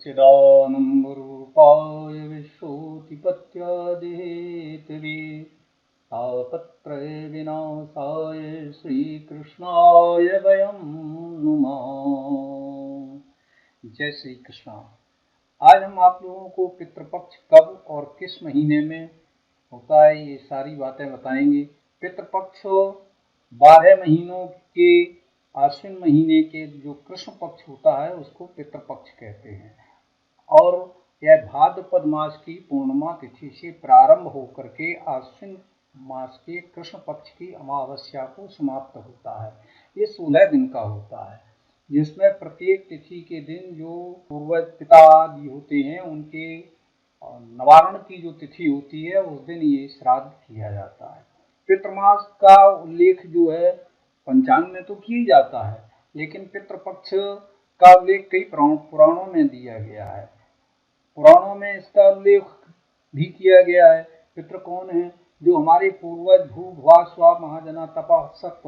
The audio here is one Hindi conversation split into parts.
सच्चिदानन्दरूपाय विश्वोत्पत्त्यादिहेतवे तापत्रय विनाशाय श्रीकृष्णाय वयं नुमः। जय श्री कृष्ण। आज हम आप लोगों को पितृपक्ष कब और किस महीने में होता है ये सारी बातें बताएंगे। पितृपक्ष 12 महीनों के आश्विन महीने के जो कृष्ण पक्ष होता है उसको पितृपक्ष कहते हैं और यह भाद्रपद मास की पूर्णिमा तिथि से प्रारंभ होकर के आश्विन मास के कृष्ण पक्ष की अमावस्या को समाप्त होता है। ये 16 दिन का होता है जिसमें प्रत्येक तिथि के दिन जो पूर्वज पिता आदि होते हैं उनके निवारण की जो तिथि होती है उस दिन ये श्राद्ध किया जाता है। पितृमास का उल्लेख जो है पंचांग में तो किया जाता है लेकिन पितृपक्ष का उल्लेख कई पुराणों में दिया गया है। पुराणों में इसका उल्लेख भी किया गया है। पितृ कौन है? जो हमारे पूर्वज भू भुआ स्वा महाजना तपस्क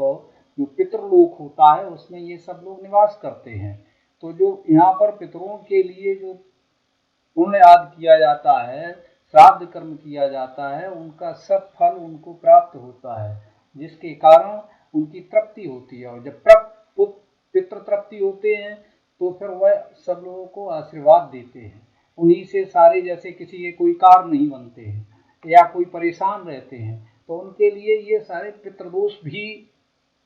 जो पितृलोक होता है उसमें ये सब लोग निवास करते हैं। तो जो यहाँ पर पितरों के लिए जो पुण्य आदि किया जाता है, श्राद्ध कर्म किया जाता है, उनका सब फल उनको प्राप्त होता है जिसके कारण उनकी तृप्ति होती है। और जब पितृ तृप्ति होते हैं तो फिर वह सब लोगों को आशीर्वाद देते हैं। उन्हीं से सारे जैसे किसी के कोई कार्य नहीं बनते हैं या कोई परेशान रहते हैं तो उनके लिए ये सारे पितृदोष भी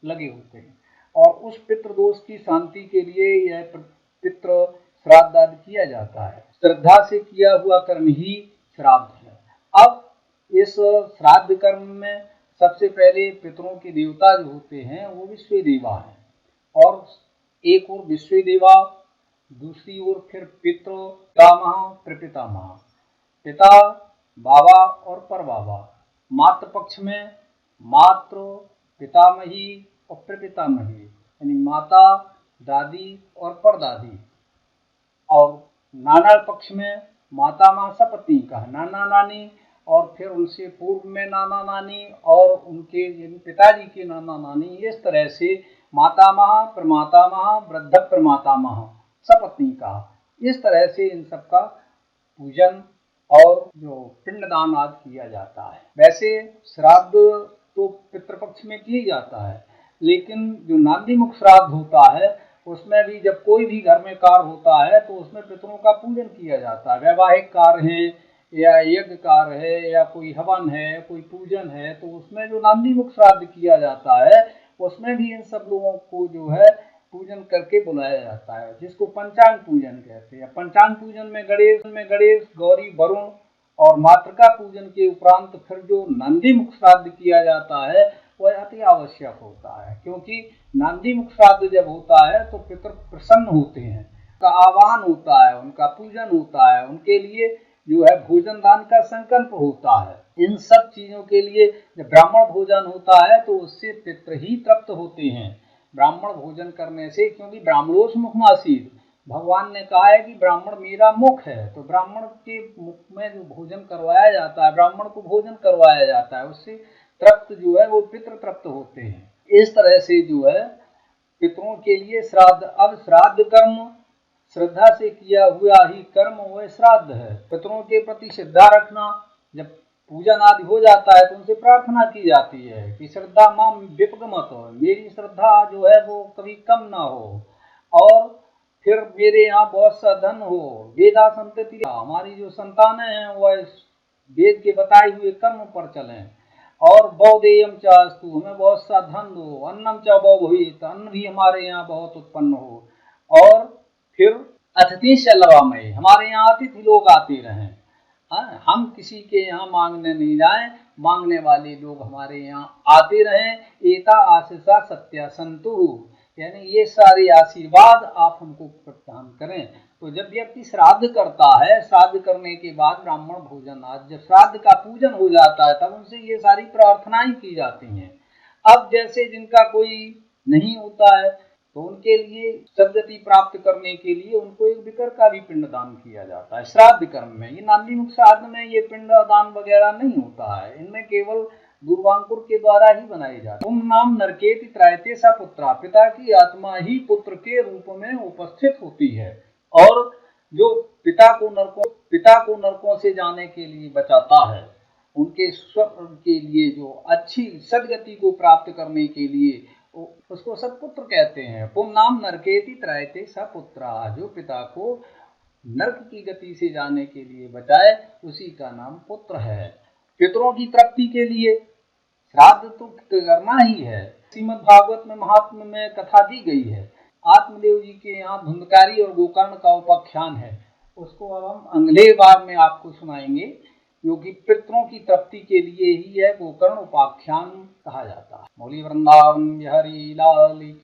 लगे होते हैं और उस पितृदोष की शांति के लिए यह पितृ श्राद्ध आदि किया जाता है। श्रद्धा से किया हुआ कर्म ही श्राद्ध है। अब इस श्राद्ध कर्म में सबसे पहले पितरों के देवता जो होते हैं वो विश्वदेवा है और एक और विश्वदेवा, दूसरी ओर फिर पितृ पितामह प्रपितामह, पिता बाबा और परबाबा। मातृ पक्ष में मातृ पितामही और प्रपितामही यानी माता दादी और परदादी। और नाना पक्ष में माता माँ सपत्नी का नाना नानी और फिर उनसे पूर्व में नाना नानी और उनके पिताजी के नाना नानी। इस तरह से मातामह प्रमातामह वृद्ध प्रमातामह सपत्नी का। इस तरह से इन सब का पूजन और जो पिंडदान आदि किया जाता है। वैसे श्राद्ध तो पितृपक्ष में किया जाता है लेकिन जो नांदीमुख श्राद्ध होता है उसमें भी जब कोई भी घर में कार्य होता है तो उसमें पितरों का पूजन किया जाता है। वैवाहिक कार्य है या यज्ञ कार्य है या कोई हवन है कोई पूजन है तो उसमें जो नांदीमुख श्राद्ध किया जाता है उसमें भी इन सब लोगों को जो है पूजन करके बुलाया जाता है जिसको पंचांग पूजन कहते हैं। पंचांग पूजन में गणेश गौरी वरुण और मातृका पूजन के उपरांत फिर जो नांदीमुख श्राद्ध किया जाता है वह अति आवश्यक होता है क्योंकि नांदीमुख श्राद्ध जब होता है तो पितृ प्रसन्न होते हैं, उनका आह्वान होता है, उनका पूजन होता है, उनके लिए जो है भोजन दान का संकल्प होता है। इन सब चीजों के लिए जब ब्राह्मण भोजन होता है तो उससे पितृ ही तृप्त होते हैं ब्राह्मण भोजन करने से, क्योंकि ब्राह्मणोस मुखमासीद भगवान ने कहा है कि ब्राह्मण मेरा मुख है। तो ब्राह्मण के मुख में जो भोजन करवाया जाता है, ब्राह्मण को भोजन करवाया जाता है, उससे तृप्त जो है वो पितृ तृप्त होते हैं। इस तरह से जो है पितरों के लिए श्राद्ध। अब श्राद्ध कर्म श्रद्धा से किया हुआ ही कर्म वह श्राद्ध है। पितरों के प्रति श्रद्धा रखना, जब पूजन आदि हो जाता है तो उनसे प्रार्थना की जाती है कि श्रद्धा मां विपगमत हो, मेरी श्रद्धा जो है वो कभी कम ना हो और फिर मेरे यहाँ बहुत सा धन हो, वेदा संतति हमारी जो संतानें हैं वह वेद के बताए हुए कर्म पर चलें और बौदेयम चास्तु हमें बहुत सा धन दो, अन्नम चा बहुभूत अन्न भी हमारे यहाँ बहुत उत्पन्न हो और फिर अतिथि शलवामय हमारे यहाँ अतिथि लोग आते रहें। हम किसी के यहाँ मांगने नहीं जाएं, मांगने वाले लोग हमारे यहाँ आते रहें। एता आशीषा सत्या संतु यानी ये सारे आशीर्वाद आप हमको प्रदान करें। तो जब व्यक्ति श्राद्ध करता है, श्राद्ध करने के बाद ब्राह्मण भोजन आज जब श्राद्ध का पूजन हो जाता है तब उनसे ये सारी प्रार्थनाएं की जाती हैं। अब जैसे जिनका कोई नहीं होता है तो उनके लिए सद्गति प्राप्त करने के लिए उनको एक विकर का भी पिंडदान किया जाता है श्राद्ध कर्म में। ये नांदीमुख श्राद्ध में ये पिंडदान वगैरह नहीं होता है, इनमें केवल दूर्वांकुर के द्वारा ही बनाए जाते। तुम नाम नरकेति त्रायते सा पुत्रा, पिता की आत्मा ही पुत्र के रूप में उपस्थित होती है और जो पिता को नरकों से जाने के लिए बचाता है, उनके स्वर्ग के लिए, जो अच्छी सदगति को प्राप्त करने के लिए, उसको सत्पुत्र कहते हैं। पुण्नाम नरकेति त्रायते सपुत्रा, जो पिता को नरक की गति से जाने के लिए बचाए, उसी का नाम पुत्र है। पितरों की तृप्ति के लिए श्राद्ध तो करना ही है। श्रीमद् भागवत में महात्म्य में कथा दी गई है। आत्मदेव जी के यहाँ धुंधकारी और गोकर्ण का उपाख्यान है, उसको अब हम अगले बार में आपको सुनाएंगे, क्योंकि पितरों की तृप्ति के लिए ही है गोकर्ण उपाख्यान कहा जाता है। मौली वृंदावन बिहारी लाल।